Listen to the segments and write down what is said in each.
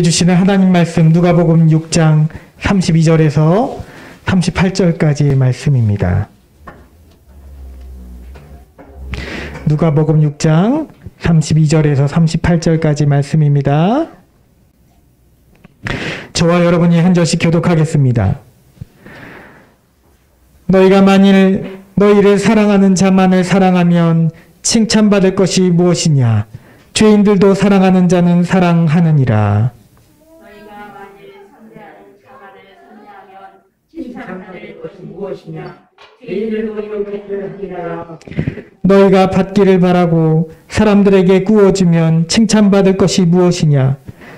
주시는 하나님 말씀 누가복음 6장 32절에서 38절까지의 말씀입니다. 누가복음 6장 32절에서 38절까지 말씀입니다. 저와 여러분이 한 절씩 교독하겠습니다. 너희가 만일 너희를 사랑하는 자만을 사랑하면 칭찬받을 것이 무엇이냐? 죄인들도 사랑하는 자는 사랑하느니라. 너희가 만일 선대하는 자만을 선대하면 칭찬받을 것이 무엇이냐? 죄인들도 용서하느니라. 너희가 받기를 바라고 사람들에게 구워주면 칭찬받을 것이 무엇이냐?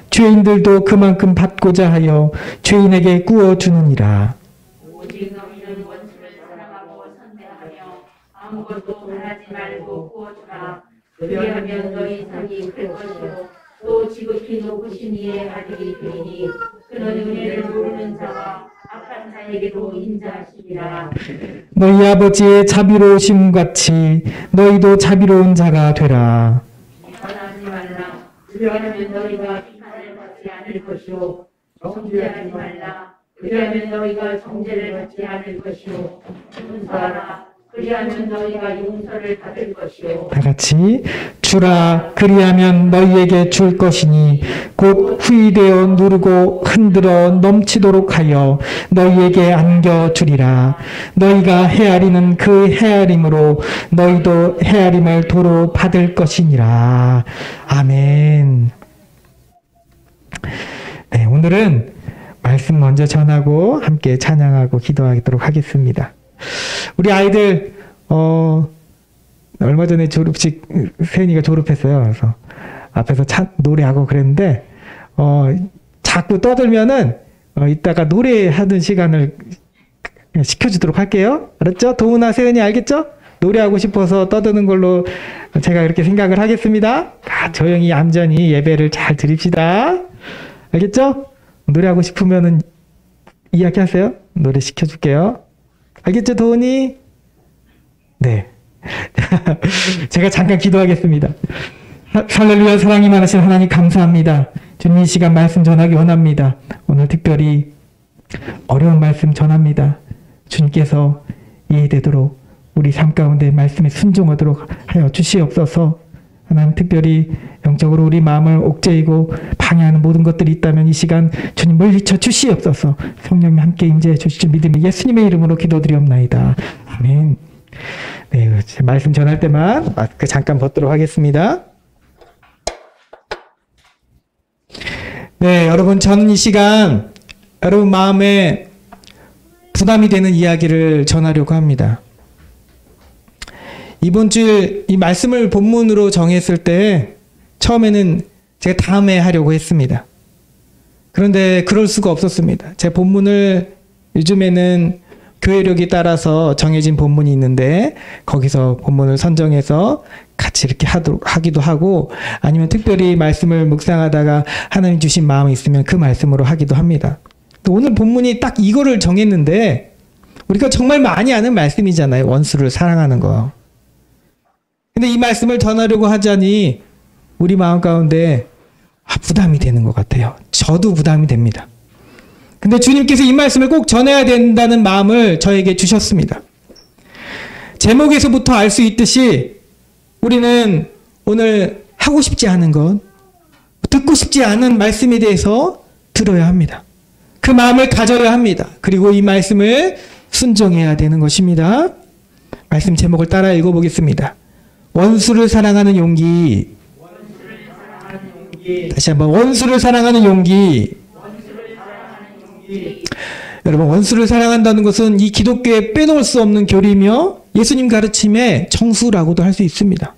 죄인들도 그만큼 받고자 하여 죄인에게 구워주느니라. 오직 너희는 원수를 사랑하고 선대하며 아무것도 바라지 말고 구워주라. 그리하면 너희 상이 클 것이요 또 지극히 높으신 이의 아들이 되리니 그는 은혜를 모르는 자와 악한 자에게도 인자하시리라. 너희 아버지의 자비로우심 같이 너희도 자비로운 자가 되라. 비판하지 말라. 그리하면 너희가 비판을 받지 않을 것이요 정죄하지 말라. 그리하면 너희가 정죄를 받지 않을 것이요 용서하라. 그리하면 너희가 용서를 받을 것이요. 다 같이 주라. 그리하면 너희에게 줄 것이니 곧 후이되어 누르고 흔들어 넘치도록 하여 너희에게 안겨주리라. 너희가 헤아리는 그 헤아림으로 너희도 헤아림을 도로 받을 것이니라. 아멘. 네, 오늘은 말씀 먼저 전하고 함께 찬양하고 기도하도록 하겠습니다. 우리 아이들 얼마 전에 졸업식 세연이가 졸업했어요. 그래서 앞에서 노래하고 그랬는데 자꾸 떠들면은 이따가 노래하는 시간을 시켜주도록 할게요. 알았죠? 도훈아, 세연이 알겠죠? 노래하고 싶어서 떠드는 걸로 제가 이렇게 생각을 하겠습니다. 조용히 얌전히 예배를 잘 드립시다. 알겠죠? 노래하고 싶으면은 이야기하세요. 노래 시켜줄게요. 알겠죠, 도훈이? 네. 제가 잠깐 기도하겠습니다. 할렐루야. 사랑이 많으신 하나님 감사합니다. 주님, 이 시간 말씀 전하기 원합니다. 오늘 특별히 어려운 말씀 전합니다. 주님께서 이해되도록 우리 삶 가운데 말씀에 순종하도록 하여 주시옵소서. 하나님, 특별히 영적으로 우리 마음을 옥죄이고 방해하는 모든 것들이 있다면 이 시간 주님 물리쳐 주시옵소서. 성령님 함께 임재해 주시지 믿음의 예수님의 이름으로 기도드리옵나이다. 아멘. 네, 말씀 전할 때만 마스크 잠깐 벗도록 하겠습니다. 네, 여러분, 저는 이 시간 여러분 마음에 부담이 되는 이야기를 전하려고 합니다. 이번 주일 이 말씀을 본문으로 정했을 때 처음에는 제가 다음에 하려고 했습니다. 그런데 그럴 수가 없었습니다. 제 본문을 요즘에는 교회력에 따라서 정해진 본문이 있는데 거기서 본문을 선정해서 같이 이렇게 하기도 하고 아니면 특별히 말씀을 묵상하다가 하나님 주신 마음이 있으면 그 말씀으로 하기도 합니다. 오늘 본문이 딱 이거를 정했는데 우리가 정말 많이 아는 말씀이잖아요. 원수를 사랑하는 거. 근데 이 말씀을 전하려고 하자니 우리 마음 가운데 부담이 되는 것 같아요. 저도 부담이 됩니다. 근데 주님께서 이 말씀을 꼭 전해야 된다는 마음을 저에게 주셨습니다. 제목에서부터 알 수 있듯이 우리는 오늘 하고 싶지 않은 것, 듣고 싶지 않은 말씀에 대해서 들어야 합니다. 그 마음을 가져야 합니다. 그리고 이 말씀을 순종해야 되는 것입니다. 말씀 제목을 따라 읽어보겠습니다. 원수를 사랑하는 용기. 다시 한번 원수를 사랑하는 용기. 여러분, 원수를 사랑한다는 것은 이 기독교에 빼놓을 수 없는 교리며 예수님 가르침의 정수라고도 할 수 있습니다.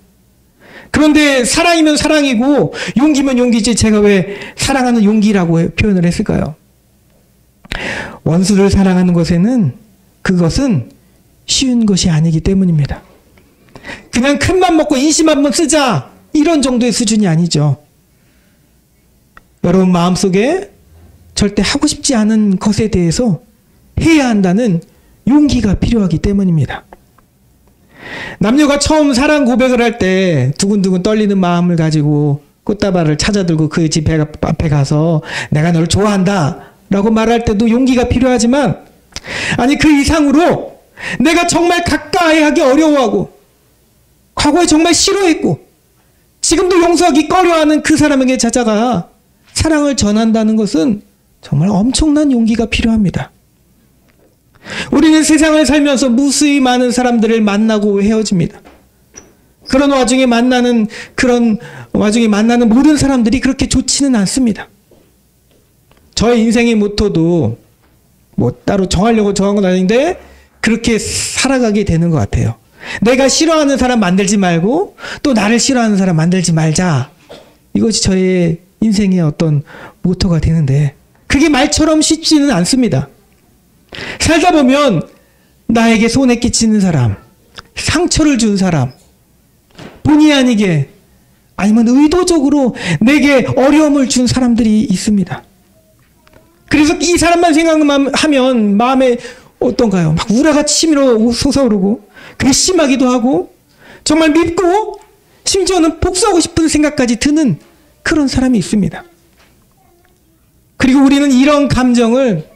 그런데 사랑이면 사랑이고 용기면 용기지 제가 왜 사랑하는 용기라고 표현을 했을까요? 원수를 사랑하는 것에는 그것은 쉬운 것이 아니기 때문입니다. 그냥 큰맘 먹고 인심 한번 쓰자 이런 정도의 수준이 아니죠. 여러분 마음속에 절대 하고 싶지 않은 것에 대해서 해야 한다는 용기가 필요하기 때문입니다. 남녀가 처음 사랑 고백을 할 때 두근두근 떨리는 마음을 가지고 꽃다발을 찾아들고 그 집 앞에 가서 내가 널 좋아한다 라고 말할 때도 용기가 필요하지만, 아니 그 이상으로 내가 정말 가까이 하기 어려워하고 과거에 정말 싫어했고 지금도 용서하기 꺼려하는 그 사람에게 찾아가 사랑을 전한다는 것은 정말 엄청난 용기가 필요합니다. 우리는 세상을 살면서 무수히 많은 사람들을 만나고 헤어집니다. 그런 와중에 만나는 모든 사람들이 그렇게 좋지는 않습니다. 저의 인생의 모토도 뭐 따로 정하려고 정한 건 아닌데 그렇게 살아가게 되는 것 같아요. 내가 싫어하는 사람 만들지 말고 또 나를 싫어하는 사람 만들지 말자. 이것이 저의 인생의 어떤 모토가 되는데 그게 말처럼 쉽지는 않습니다. 살다 보면 나에게 손에 끼치는 사람, 상처를 준 사람, 본의 아니게 아니면 의도적으로 내게 어려움을 준 사람들이 있습니다. 그래서 이 사람만 생각하면 마음에 어떤가요? 막 우라가 치밀어 솟아오르고 괘씸하기도 하고 정말 밉고 심지어는 복수하고 싶은 생각까지 드는 그런 사람이 있습니다. 그리고 우리는 이런 감정을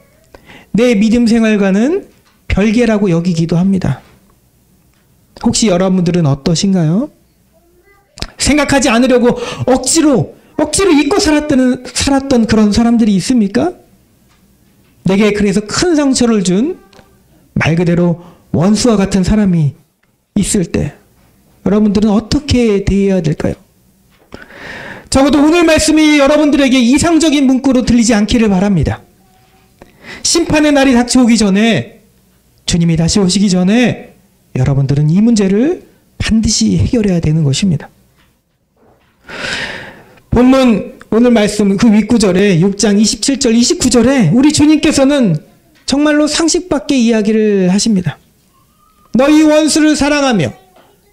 내 믿음 생활과는 별개라고 여기기도 합니다. 혹시 여러분들은 어떠신가요? 생각하지 않으려고 억지로 잊고 살았던 그런 사람들이 있습니까? 내게 그래서 큰 상처를 준 말 그대로 원수와 같은 사람이 있을 때 여러분들은 어떻게 대해야 될까요? 적어도 오늘 말씀이 여러분들에게 이상적인 문구로 들리지 않기를 바랍니다. 심판의 날이 닥쳐오기 전에, 주님이 다시 오시기 전에 여러분들은 이 문제를 반드시 해결해야 되는 것입니다. 본문 오늘 말씀 그 윗구절에 6장 27절 29절에 우리 주님께서는 정말로 상식 밖의 이야기를 하십니다. 너희 원수를 사랑하며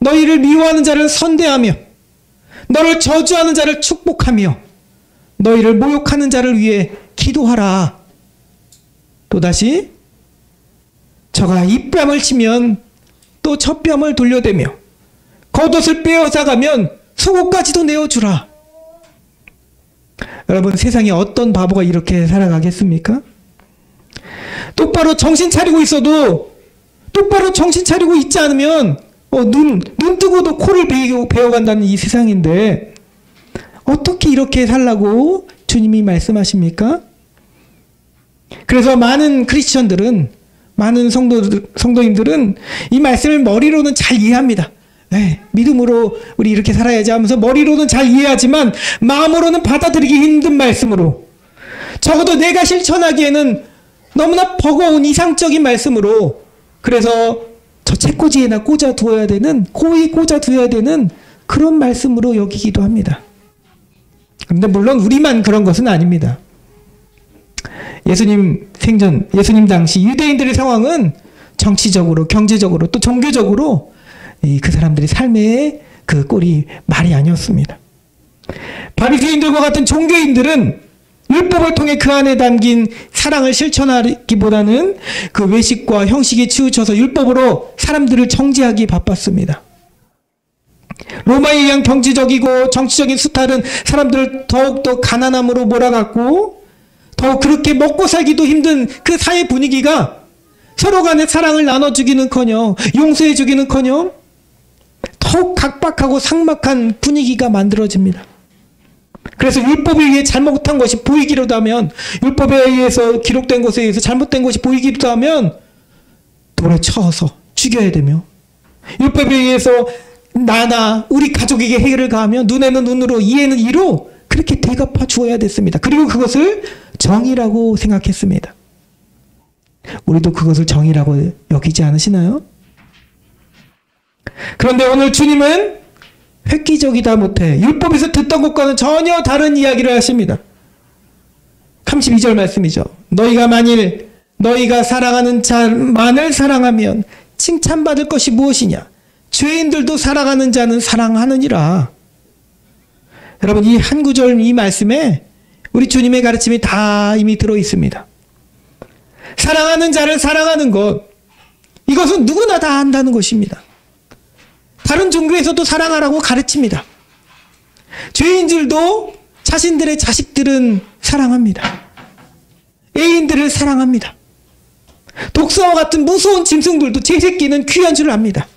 너희를 미워하는 자를 선대하며 너를 저주하는 자를 축복하며 너희를 모욕하는 자를 위해 기도하라. 또다시 저가 입뺨을 치면 또 젖뺨을 돌려대며 겉옷을 빼앗아가면 속옷까지도 내어주라. 여러분, 세상에 어떤 바보가 이렇게 살아가겠습니까? 똑바로 정신 차리고 있어도 똑바로 정신 차리고 있지 않으면 눈 뜨고도 코를 베어간다는 이 세상인데 어떻게 이렇게 살라고 주님이 말씀하십니까? 그래서 많은 크리스천들은, 많은 성도님들은 이 말씀을 머리로는 잘 이해합니다. 네, 믿음으로 우리 이렇게 살아야지 하면서 머리로는 잘 이해하지만 마음으로는 받아들이기 힘든 말씀으로, 적어도 내가 실천하기에는 너무나 버거운 이상적인 말씀으로, 그래서 저 책꽂이에나 고이 꽂아두어야 되는 그런 말씀으로 여기기도 합니다. 그런데 물론 우리만 그런 것은 아닙니다. 예수님 생전, 예수님 당시 유대인들의 상황은 정치적으로, 경제적으로, 또 종교적으로 그 사람들의 삶의 그 꼴이 말이 아니었습니다. 바리새인들과 같은 종교인들은 율법을 통해 그 안에 담긴 사랑을 실천하기보다는 그 외식과 형식에 치우쳐서 율법으로 사람들을 정죄하기 바빴습니다. 로마에 의한 경제적이고 정치적인 수탈은 사람들을 더욱더 가난함으로 몰아갔고, 더 그렇게 먹고 살기도 힘든 그 사회 분위기가 서로 간에 사랑을 나눠주기는커녕 용서해주기는커녕 더욱 각박하고 삭막한 분위기가 만들어집니다. 그래서 율법에 의해 잘못한 것이 보이기라도 하면, 율법에 의해서 기록된 것에 의해서 잘못된 것이 보이기라도 하면 돌에 쳐서 죽여야 되며, 율법에 의해서 나나 우리 가족에게 해를 가하면 눈에는 눈으로 이에는 이로 그렇게 대갚아 주어야 됐습니다. 그리고 그것을 정의라고 생각했습니다. 우리도 그것을 정의라고 여기지 않으시나요? 그런데 오늘 주님은 획기적이다 못해 율법에서 듣던 것과는 전혀 다른 이야기를 하십니다. 32절 말씀이죠. 너희가 만일 너희가 사랑하는 자만을 사랑하면 칭찬받을 것이 무엇이냐? 죄인들도 사랑하는 자는 사랑하느니라. 여러분, 이 한 구절 이 말씀에 우리 주님의 가르침이 다 이미 들어 있습니다. 사랑하는 자를 사랑하는 것, 이것은 누구나 다 한다는 것입니다. 다른 종교에서도 사랑하라고 가르칩니다. 죄인들도 자신들의 자식들은 사랑합니다. 애인들을 사랑합니다. 독사와 같은 무서운 짐승들도 제 새끼는 귀한 줄 압니다.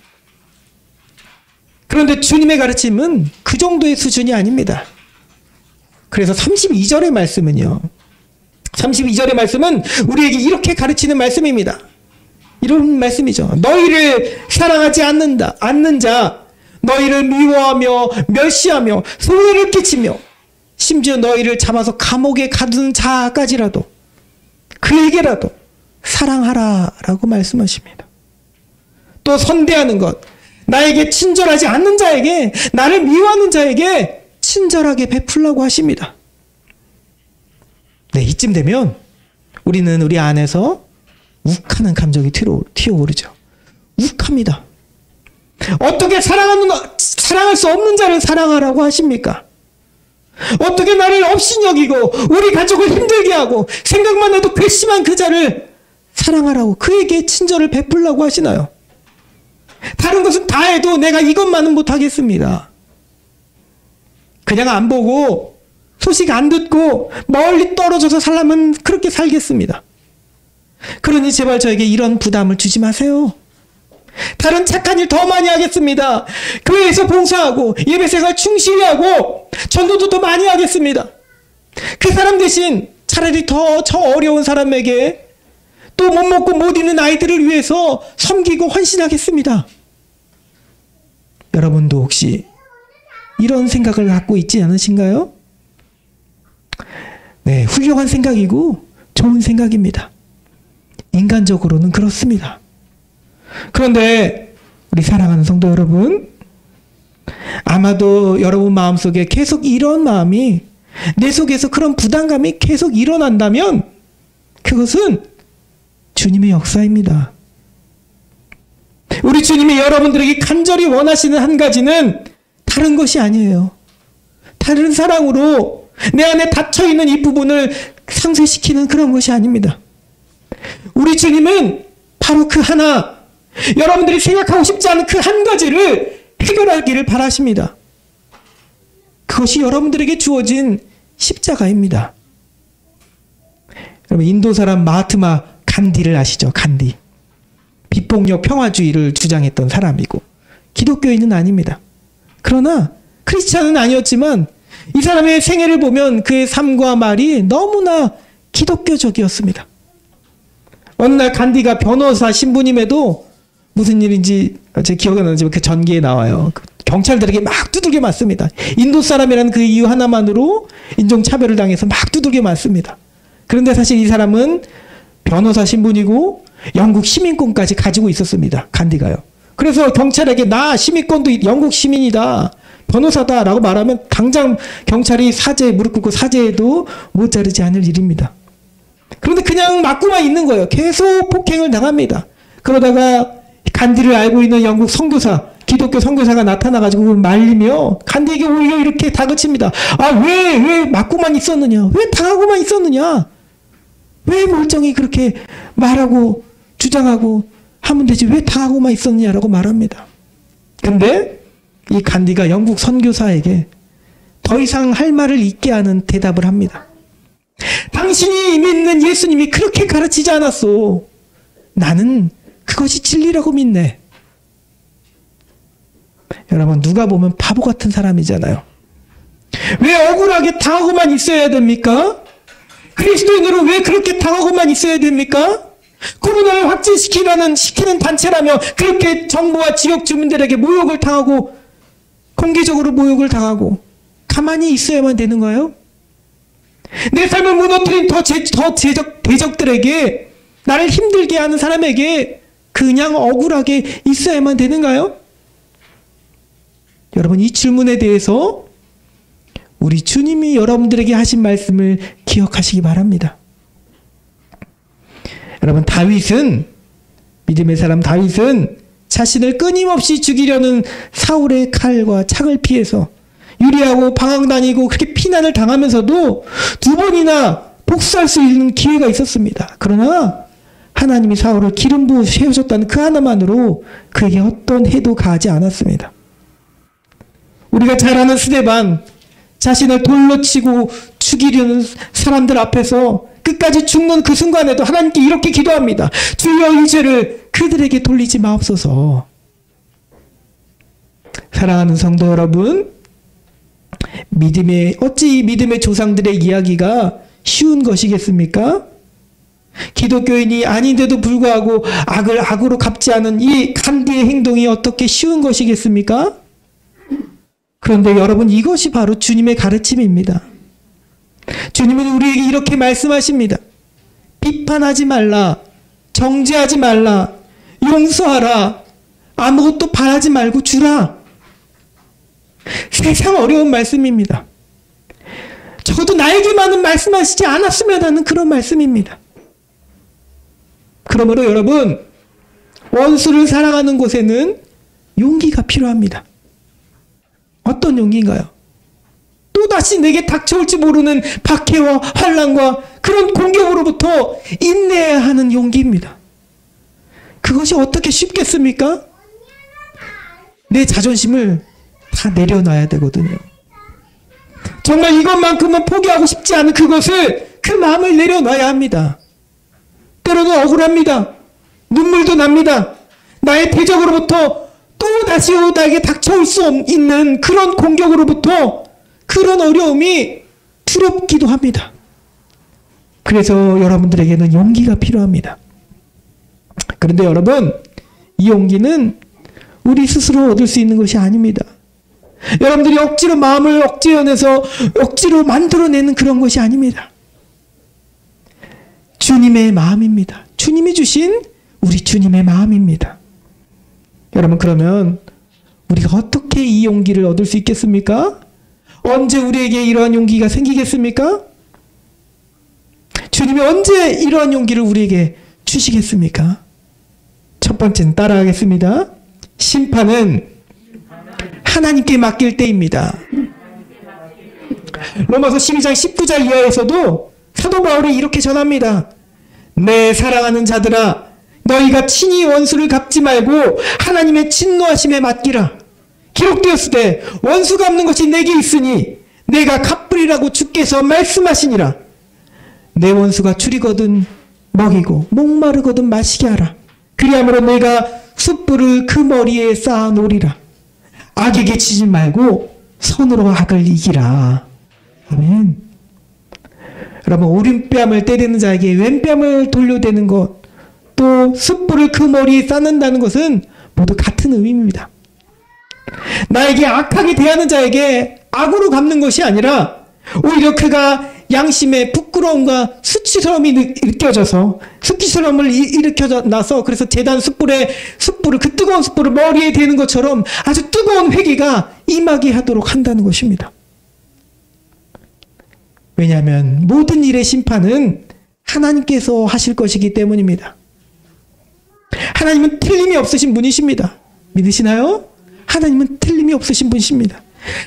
그런데 주님의 가르침은 그 정도의 수준이 아닙니다. 그래서 32절의 말씀은요. 32절의 말씀은 우리에게 이렇게 가르치는 말씀입니다. 이런 말씀이죠. 너희를 사랑하지 않는 자, 너희를 미워하며 멸시하며 손해를 끼치며 심지어 너희를 잡아서 감옥에 가두는 자까지라도 그에게라도 사랑하라 라고 말씀하십니다. 또 선대하는 것, 나에게 친절하지 않는 자에게, 나를 미워하는 자에게 친절하게 베풀라고 하십니다. 네, 이쯤 되면 우리는 우리 안에서 욱하는 감정이 튀어오르죠. 욱합니다. 어떻게 사랑할 수 없는 자를 사랑하라고 하십니까? 어떻게 나를 없인 여기고 우리 가족을 힘들게 하고 생각만 해도 괘씸한 그 자를 사랑하라고, 그에게 친절을 베풀라고 하시나요? 다른 것은 다 해도 내가 이것만은 못하겠습니다. 그냥 안 보고 소식 안 듣고 멀리 떨어져서 살려면 그렇게 살겠습니다. 그러니 제발 저에게 이런 부담을 주지 마세요. 다른 착한 일 더 많이 하겠습니다. 교회에서 봉사하고 예배생활 충실히 하고 전도도 더 많이 하겠습니다. 그 사람 대신 차라리 더 저 어려운 사람에게 또 못 먹고 못 입는 아이들을 위해서 섬기고 헌신하겠습니다. 여러분도 혹시 이런 생각을 갖고 있지 않으신가요? 네, 훌륭한 생각이고 좋은 생각입니다. 인간적으로는 그렇습니다. 그런데 우리 사랑하는 성도 여러분, 아마도 여러분 마음속에 계속 이런 마음이, 내 속에서 그런 부담감이 계속 일어난다면 그것은 주님의 역사입니다. 우리 주님이 여러분들에게 간절히 원하시는 한 가지는 다른 것이 아니에요. 다른 사랑으로 내 안에 닫혀있는 이 부분을 상쇄시키는 그런 것이 아닙니다. 우리 주님은 바로 그 하나, 여러분들이 생각하고 싶지 않은 그 한 가지를 해결하기를 바라십니다. 그것이 여러분들에게 주어진 십자가입니다. 여러분, 인도 사람 마하트마 간디를 아시죠? 간디. 비폭력 평화주의를 주장했던 사람이고 기독교인은 아닙니다. 그러나 크리스찬은 아니었지만 이 사람의 생애를 보면 그의 삶과 말이 너무나 기독교적이었습니다. 어느 날 간디가 변호사 신부님에도 무슨 일인지 제 기억이 안 나지만 그 전기에 나와요. 경찰들에게 막 두들겨 맞습니다. 인도 사람이라는 그 이유 하나만으로 인종차별을 당해서 막 두들겨 맞습니다. 그런데 사실 이 사람은 변호사 신분이고 영국 시민권까지 가지고 있었습니다. 간디가요. 그래서 경찰에게 나 시민권도 영국 시민이다, 변호사다 라고 말하면 당장 경찰이 무릎 꿇고 사죄해도 못 자르지 않을 일입니다. 그런데 그냥 맞고만 있는 거예요. 계속 폭행을 당합니다. 그러다가 간디를 알고 있는 영국 선교사, 기독교 선교사가 나타나가지고 말리며 간디에게 오히려 이렇게 다그칩니다. 왜 맞고만 있었느냐? 왜 당하고만 있었느냐? 왜 멀쩡히 그렇게 말하고 주장하고 하면 되지 왜 당하고만 있었느냐라고 말합니다. 근데 이 간디가 영국 선교사에게 더 이상 할 말을 잊게 하는 대답을 합니다. 당신이 믿는 예수님이 그렇게 가르치지 않았소. 나는 그것이 진리라고 믿네. 여러분, 누가 보면 바보 같은 사람이잖아요. 왜 억울하게 당하고만 있어야 됩니까? 그리스도인으로 왜 그렇게 당하고만 있어야 됩니까? 코로나를 확진시키는 단체라며 그렇게 정부와 지역 주민들에게 모욕을 당하고 공개적으로 모욕을 당하고 가만히 있어야만 되는가요? 내 삶을 무너뜨린 대적들에게, 나를 힘들게 하는 사람에게 그냥 억울하게 있어야만 되는가요? 여러분, 이 질문에 대해서 우리 주님이 여러분들에게 하신 말씀을 기억하시기 바랍니다. 여러분, 믿음의 사람 다윗은 자신을 끊임없이 죽이려는 사울의 칼과 창을 피해서 유리하고 방황 다니고 그렇게 피난을 당하면서도 2번이나 복수할 수 있는 기회가 있었습니다. 그러나 하나님이 사울을 기름 부어 세우셨다는 그 하나만으로 그에게 어떤 해도 가하지 않았습니다. 우리가 잘 아는 스데반, 자신을 돌로 치고 죽이려는 사람들 앞에서 끝까지 죽는 그 순간에도 하나님께 이렇게 기도합니다. 주여 이 죄를 그들에게 돌리지 마옵소서. 사랑하는 성도 여러분, 어찌 믿음의 조상들의 이야기가 쉬운 것이겠습니까? 기독교인이 아닌데도 불구하고 악을 악으로 갚지 않은 이 간디의 행동이 어떻게 쉬운 것이겠습니까? 그런데 여러분, 이것이 바로 주님의 가르침입니다. 주님은 우리에게 이렇게 말씀하십니다. 비판하지 말라, 정죄하지 말라, 용서하라, 아무것도 바라지 말고 주라. 세상 어려운 말씀입니다. 적어도 나에게만은 말씀하시지 않았으면 하는 그런 말씀입니다. 그러므로 여러분, 원수를 사랑하는 곳에는 용기가 필요합니다. 어떤 용기인가요? 또다시 내게 닥쳐올지 모르는 박해와 환난과 그런 공격으로부터 인내해야 하는 용기입니다. 그것이 어떻게 쉽겠습니까? 내 자존심을 다 내려놔야 되거든요. 정말 이것만큼은 포기하고 싶지 않은 그 마음을 내려놔야 합니다. 때로는 억울합니다. 눈물도 납니다. 나의 대적으로부터 또다시 나에게 닥쳐올 수 있는 그런 공격으로부터 그런 어려움이 두렵기도 합니다. 그래서 여러분들에게는 용기가 필요합니다. 그런데 여러분, 이 용기는 우리 스스로 얻을 수 있는 것이 아닙니다. 여러분들이 억지로 마음을 억제해내서 억지로 만들어내는 그런 것이 아닙니다. 주님의 마음입니다. 주님이 주신 우리 주님의 마음입니다. 여러분, 그러면 우리가 어떻게 이 용기를 얻을 수 있겠습니까? 언제 우리에게 이러한 용기가 생기겠습니까? 주님이 언제 이러한 용기를 우리에게 주시겠습니까? 첫 번째는 따라하겠습니다. 심판은 하나님께 맡길 때입니다. 로마서 12장 19절 이하에서도 사도 바울이 이렇게 전합니다. 내 사랑하는 자들아, 너희가 친히 원수를 갚지 말고 하나님의 진노하심에 맡기라. 기록되었으되 원수 갚는 것이 내게 있으니 내가 갚으리라고 주께서 말씀하시니라. 내 원수가 줄이거든 먹이고 목마르거든 마시게 하라. 그리함으로 내가 숯불을 그 머리에 쌓아 놓으리라. 악에게 치지 말고 선으로 악을 이기라. 아멘. 여러분, 오른뺨을 때리는 자에게 왼뺨을 돌려대는 것, 또 숯불을 그 머리에 쌓는다는 것은 모두 같은 의미입니다. 나에게 악하게 대하는 자에게 악으로 갚는 것이 아니라 오히려 그가 양심의 부끄러움과 수치스러움이 느껴져서 수치스러움을 일으켜놔서 그래서 제단 숯불을 그 뜨거운 숯불을 머리에 대는 것처럼 아주 뜨거운 회개가 임하게 하도록 한다는 것입니다. 왜냐하면 모든 일의 심판은 하나님께서 하실 것이기 때문입니다. 하나님은 틀림이 없으신 분이십니다. 믿으시나요? 하나님은 틀림이 없으신 분이십니다.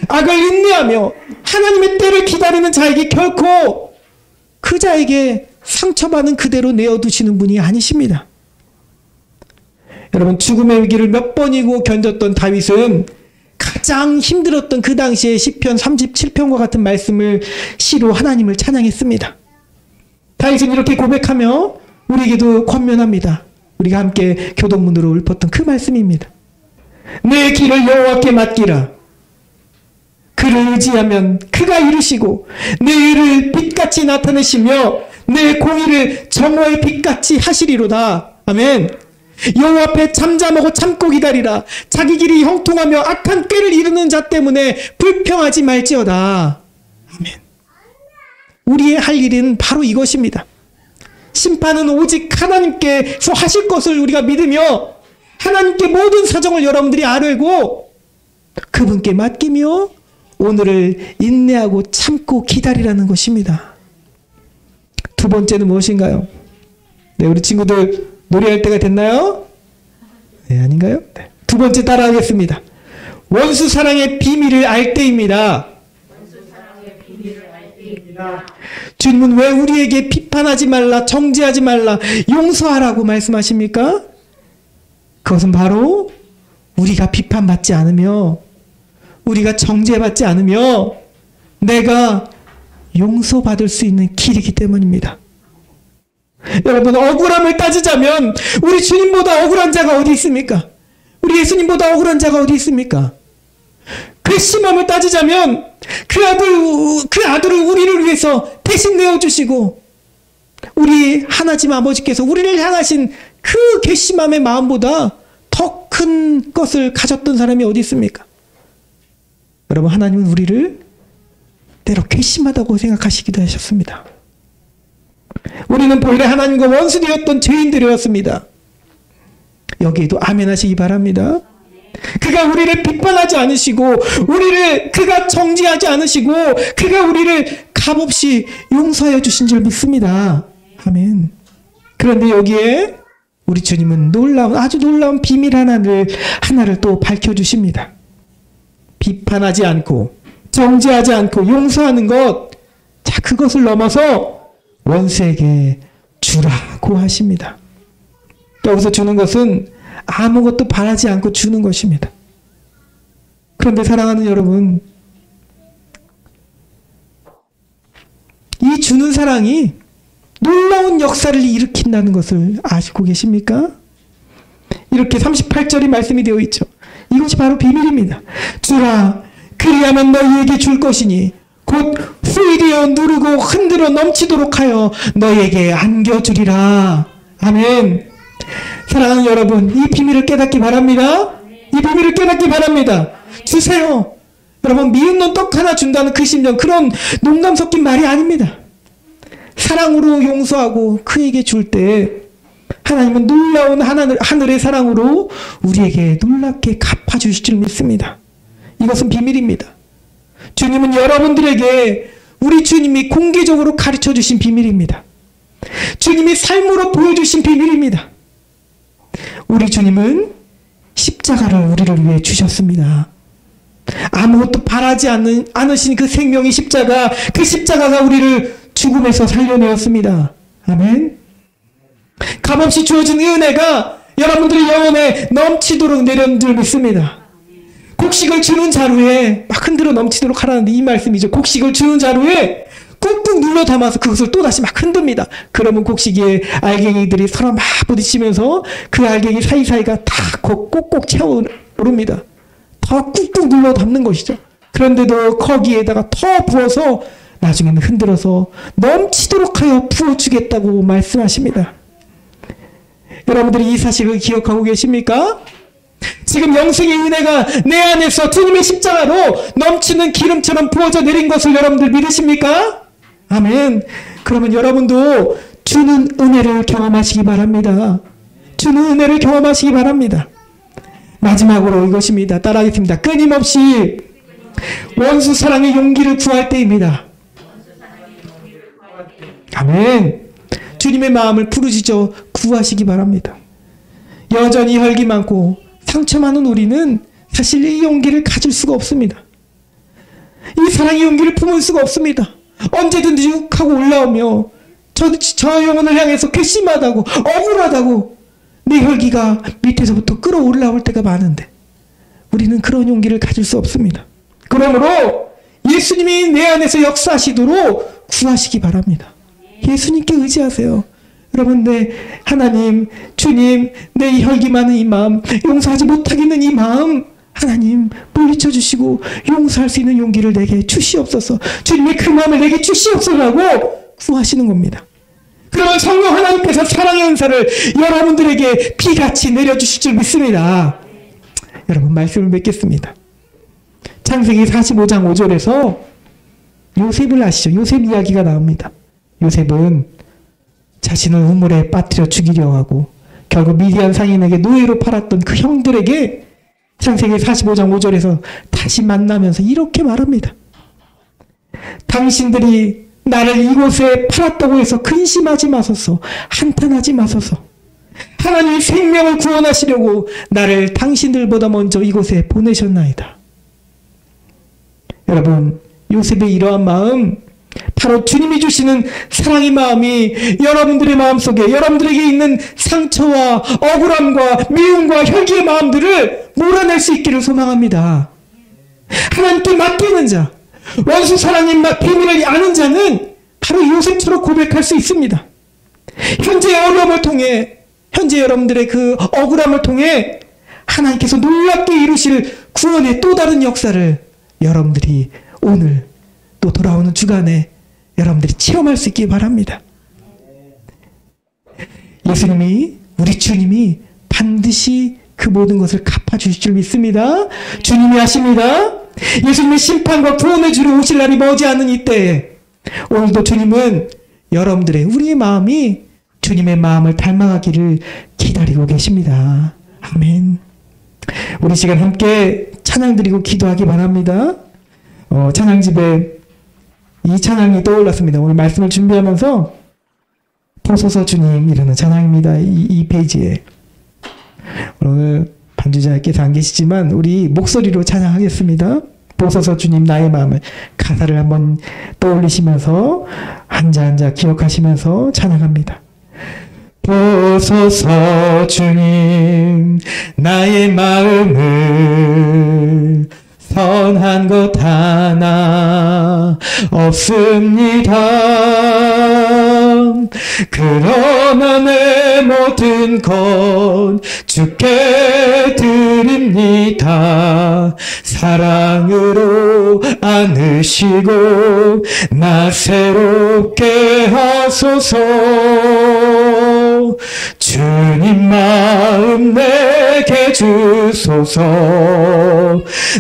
악을 인내하며 하나님의 때를 기다리는 자에게 결코 그 자에게 상처받은 그대로 내어두시는 분이 아니십니다. 여러분, 죽음의 위기를 몇 번이고 견뎠던 다윗은 가장 힘들었던 그 당시에 시편 37편과 같은 말씀을 시로 하나님을 찬양했습니다. 다윗은 이렇게 고백하며 우리에게도 권면합니다. 우리가 함께 교동문으로 읊었던 그 말씀입니다. 내 길을 여호와께 맡기라. 그를 의지하면 그가 이루시고 내 일을 빛같이 나타내시며 내 공의를 정오의 빛같이 하시리로다. 아멘. 여호와 앞에 잠잠하고 참고 기다리라. 자기 길이 형통하며 악한 꾀를 이루는 자 때문에 불평하지 말지어다. 아멘. 우리의 할 일은 바로 이것입니다. 심판은 오직 하나님께서 하실 것을 우리가 믿으며 하나님께 모든 사정을 여러분들이 아뢰고 그분께 맡기며 오늘을 인내하고 참고 기다리라는 것입니다. 두 번째는 무엇인가요? 네, 우리 친구들 노래할 때가 됐나요? 네, 아닌가요? 네. 두 번째 따라하겠습니다. 원수 사랑의 비밀을 알 때입니다. 주님은 왜 우리에게 비판하지 말라, 정죄하지 말라, 용서하라고 말씀하십니까? 그것은 바로 우리가 비판받지 않으며 우리가 정죄받지 않으며 내가 용서받을 수 있는 길이기 때문입니다. 여러분, 억울함을 따지자면 우리 주님보다 억울한 자가 어디 있습니까? 우리 예수님보다 억울한 자가 어디 있습니까? 괘씸함을 따지자면 그 아들을 우리를 위해서 대신 내어주시고, 우리 하나님 아버지께서 우리를 향하신 그 괘씸함의 마음보다 더 큰 것을 가졌던 사람이 어디 있습니까? 여러분, 하나님은 우리를 때로 괘씸하다고 생각하시기도 하셨습니다. 우리는 본래 하나님과 원수되었던 죄인들이었습니다. 여기에도 아멘 하시기 바랍니다. 그가 우리를 비판하지 않으시고, 그가 정죄하지 않으시고, 그가 우리를 값없이 용서하여 주신 줄 믿습니다. 아멘. 그런데 여기에 우리 주님은 아주 놀라운 비밀 하나를 또 밝혀주십니다. 비판하지 않고, 정죄하지 않고, 용서하는 것, 자, 그것을 넘어서 원수에게 주라고 하십니다. 여기서 주는 것은 아무것도 바라지 않고 주는 것입니다. 그런데 사랑하는 여러분, 이 주는 사랑이 놀라운 역사를 일으킨다는 것을 아시고 계십니까? 이렇게 38절이 말씀이 되어 있죠. 이것이 바로 비밀입니다. 주라, 그리하면 너희에게 줄 것이니 곧 후일이여 누르고 흔들어 넘치도록 하여 너희에게 안겨주리라. 아멘. 사랑하는 여러분, 이 비밀을 깨닫기 바랍니다. 이 비밀을 깨닫기 바랍니다. 주세요. 여러분, 미운 놈 떡 하나 준다는 그 심정, 그런 농담 섞인 말이 아닙니다. 사랑으로 용서하고 그에게 줄 때 하나님은 놀라운 하늘의 사랑으로 우리에게 놀랍게 갚아주실 줄 믿습니다. 이것은 비밀입니다. 주님은 여러분들에게 우리 주님이 공개적으로 가르쳐 주신 비밀입니다. 주님이 삶으로 보여주신 비밀입니다. 우리 주님은 십자가를 우리를 위해 주셨습니다. 아무것도 바라지 않으신 그 생명의 십자가, 그 십자가가 우리를 죽음에서 살려내었습니다. 아멘. 값없이 주어진 은혜가 여러분들의 영혼에 넘치도록 내려온 줄 믿습니다. 곡식을 주는 자루에 막 흔들어 넘치도록 하라는데 이 말씀이죠. 곡식을 주는 자루에 꾹꾹 눌러 담아서 그것을 또다시 막 흔듭니다. 그러면 곡식에 알갱이들이 서로 막 부딪히면서 그 알갱이 사이사이가 다 꼭꼭 채워오릅니다. 더 꾹꾹 눌러 담는 것이죠. 그런데도 거기에다가 더 부어서 나중에는 흔들어서 넘치도록 하여 부어주겠다고 말씀하십니다. 여러분들이 이 사실을 기억하고 계십니까? 지금 영생의 은혜가 내 안에서 주님의 십자가로 넘치는 기름처럼 부어져 내린 것을 여러분들 믿으십니까? 아멘. 그러면 여러분도 주는 은혜를 경험하시기 바랍니다. 주는 은혜를 경험하시기 바랍니다. 마지막으로 이것입니다. 따라하겠습니다. 끊임없이 원수 사랑의 용기를 구할 때입니다. 아멘. 주님의 마음을 부르짖어 구하시기 바랍니다. 여전히 혈기 많고 상처 많은 우리는 사실 이 용기를 가질 수가 없습니다. 이 사랑의 용기를 품을 수가 없습니다. 언제든지 욱 하고 올라오며 저 영혼을 향해서 괘씸하다고, 억울하다고 내 혈기가 밑에서부터 끌어올라올 때가 많은데 우리는 그런 용기를 가질 수 없습니다. 그러므로 예수님이 내 안에서 역사하시도록 구하시기 바랍니다. 예수님께 의지하세요. 여러분, 하나님, 주님, 내 혈기 많은 이 마음, 용서하지 못하겠는 이 마음, 하나님 물리쳐 주시고 용서할 수 있는 용기를 내게 주시옵소서. 주님의 그 마음을 내게 주시옵소서라고 구하시는 겁니다. 그러면 성령 하나님께서 사랑의 은사를 여러분들에게 비같이 내려주실 줄 믿습니다. 여러분, 말씀을 맺겠습니다. 창세기 45장 5절에서 요셉을 아시죠? 요셉 이야기가 나옵니다. 요셉은 자신을 우물에 빠뜨려 죽이려 하고 결국 미디안 상인에게 노예로 팔았던 그 형들에게 창세기 45장 5절에서 다시 만나면서 이렇게 말합니다. 당신들이 나를 이곳에 팔았다고 해서 근심하지 마소서, 한탄하지 마소서. 하나님이 생명을 구원하시려고 나를 당신들보다 먼저 이곳에 보내셨나이다. 여러분, 요셉의 이러한 마음, 바로 주님이 주시는 사랑의 마음이 여러분들의 마음속에, 여러분들에게 있는 상처와 억울함과 미움과 혈기의 마음들을 몰아낼 수 있기를 소망합니다. 하나님께 맡기는 자, 원수 사랑의 비밀을 아는 자는 바로 요셉처럼 고백할 수 있습니다. 현재의 어려움을 통해, 현재 여러분들의 그 억울함을 통해 하나님께서 놀랍게 이루실 구원의 또 다른 역사를 여러분들이 오늘 또 돌아오는 주간에 여러분들이 체험할 수 있기 바랍니다. 예수님이, 우리 주님이 반드시 그 모든 것을 갚아주실 줄 믿습니다. 주님이 하십니다. 예수님의 심판과 구원의 주로 오실 날이 머지않은 이때에 오늘도 주님은 여러분들의, 우리의 마음이 주님의 마음을 닮아가기를 기다리고 계십니다. 아멘. 우리 시간 함께 찬양 드리고 기도하기 바랍니다. 찬양집에 이 찬양이 떠올랐습니다. 오늘 말씀을 준비하면서 보소서 주님이라는 찬양입니다. 이 페이지에. 오늘 반주자께서 안 계시지만 우리 목소리로 찬양하겠습니다. 보소서 주님 나의 마음을, 가사를 한번 떠올리시면서 한자 한자 기억하시면서 찬양합니다. 보소서 주님 나의 마음을, 선한 것 하나 없습니다. 그러나 내 모든 것 주께 드립니다. 사랑으로 안으시고 나 새롭게 하소서. 주님 마음 내게 주소서.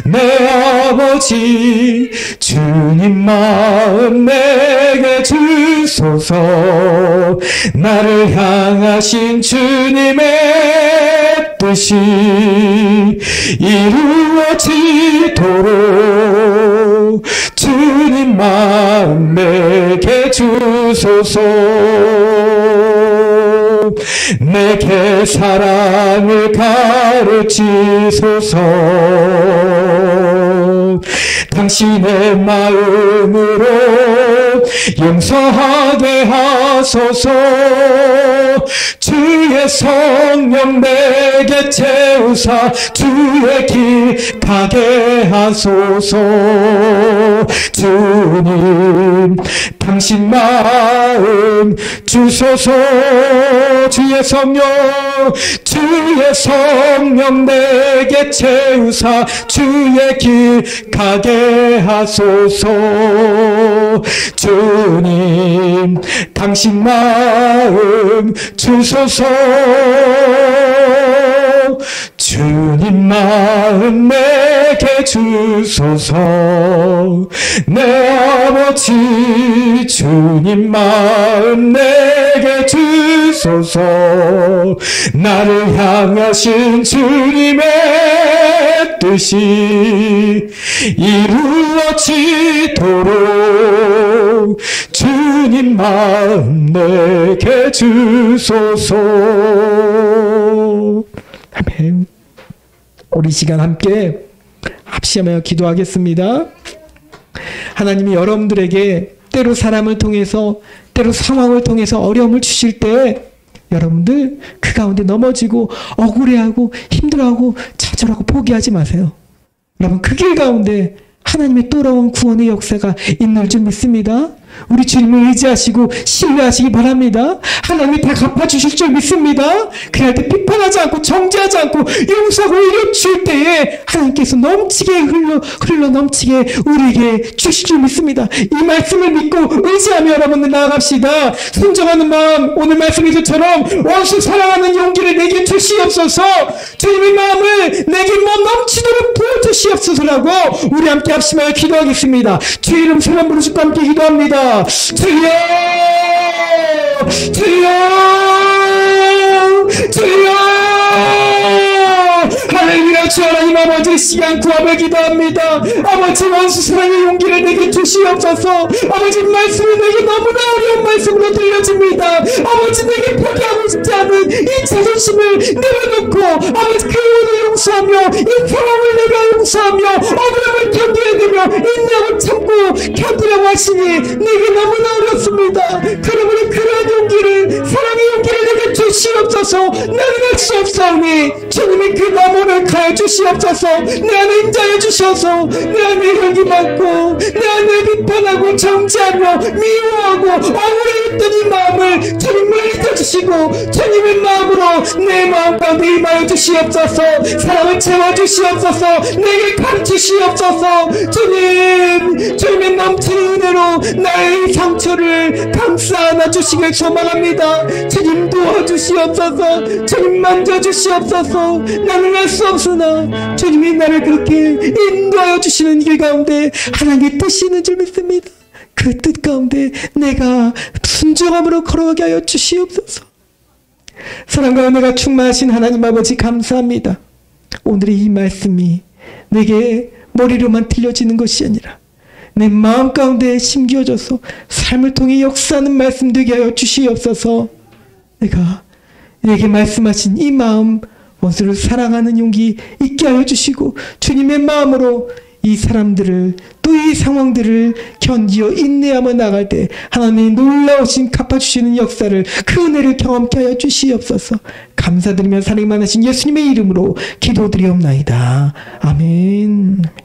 내 아버지 주님 마음 내게 주소서. 나를 향하신 주님의 뜻이 이루어지도록 주님 마음 내게 주소서. 내게 사랑을 가르치소서. 당신의 마음으로 용서하게 하소서. 주의 성령 내게 채우사 주의 길 가게 하소서. 주님 당신 마음 주소서. 주의 성령 내게 채우사 주의 길 가게 하소서. 주님 당신 마음 주소서. 주님 마음 내게 주소서. 내 아버지 주님 마음 내게 주소서. 나를 향하신 주님의 뜻이 이루어지도록 주님 마음 내게 주소서. 아멘. 우리 시간 함께 합심하여 기도하겠습니다. 하나님이 여러분들에게 때로 사람을 통해서, 때로 상황을 통해서 어려움을 주실 때 여러분들 그 가운데 넘어지고 억울해하고 힘들어하고 좌절하고 포기하지 마세요. 여러분 그 길 가운데 하나님의 돌아온 구원의 역사가 있는 줄 믿습니다. 우리 주님을 의지하시고 신뢰하시기 바랍니다. 하나님이 다 갚아주실 줄 믿습니다. 그럴 때 비판하지 않고 정죄하지 않고 용서하고 의료 줄 때에 하나님께서 넘치게 흘러 넘치게 우리에게 주실 줄 믿습니다. 이 말씀을 믿고 의지하며 여러분들 나아갑시다. 순종하는 마음, 오늘 말씀에서처럼 원수 사랑하는 용기를 내게 주시옵소서. 주님의 마음을 내게 넘치도록 부어주시옵소서라고 우리 함께 합심하여 기도하겠습니다. 주의 이름 사람 부르시고 함께 기도합니다. 주여 주여 주여. 할렐루야. 주 하나님 아버지 시간 구하며 기도합니다. 아버지 원수 사랑의 용기를 내게 주시옵소서. 아버지 말씀이 내게 너무나 어려운 말씀으로 들려집니다. 아버지 내게 포기하고 싶지 않은 이 자존심을 내려놓고 아버지 그 일을 용서하며 이 상황을 내가 용서하며 억울함을 견뎌내며 인내하고 참고 견디라고 하시니 내게 너무나 어렵습니다. 그러므로 그러한 용기를, 사랑의 용기를 내게 주시옵소서. 주시옵소서. 나는 할 수 없사오니 주님이 그 마음을 가여 주시옵소서. 내 안에 인자해 주셔서 내 안에 혈기 많고 내 안에 비판하고 정죄하며 미워하고 억울했던 이 마음을 주님을 잊어주시고 주님의 마음으로 내 마음 가운데 임하여 주시옵소서. 사랑을 채워주시옵소서. 내게 가르치시옵소서. 주님의 넘치는 은혜로 나의 상처를 감싸 안아주시길 소망합니다. 주님 도와주시옵소서. 주님 만져주시옵소서. 나는 할 수 없으나 주님이 나를 그렇게 인도하여 주시는 길 가운데 하나님의 뜻이 있는 줄 믿습니다. 그 뜻 가운데 내가 순종함으로 걸어가게 하여 주시옵소서. 사랑과 은혜가 충만하신 하나님 아버지 감사합니다. 오늘의 이 말씀이 내게 머리로만 들려지는 것이 아니라 내 마음 가운데 심겨져서 삶을 통해 역사하는 말씀 되게 하여 주시옵소서. 내게 말씀하신 이 마음, 원수를 사랑하는 용기 있게 하여 주시고 주님의 마음으로 이 사람들을 또 이 상황들을 견디어 인내하며 나갈 때 하나님이 놀라우신 갚아주시는 역사를 그 은혜를 경험케 하여 주시옵소서. 감사드리며 사랑이 많으신 예수님의 이름으로 기도드리옵나이다. 아멘.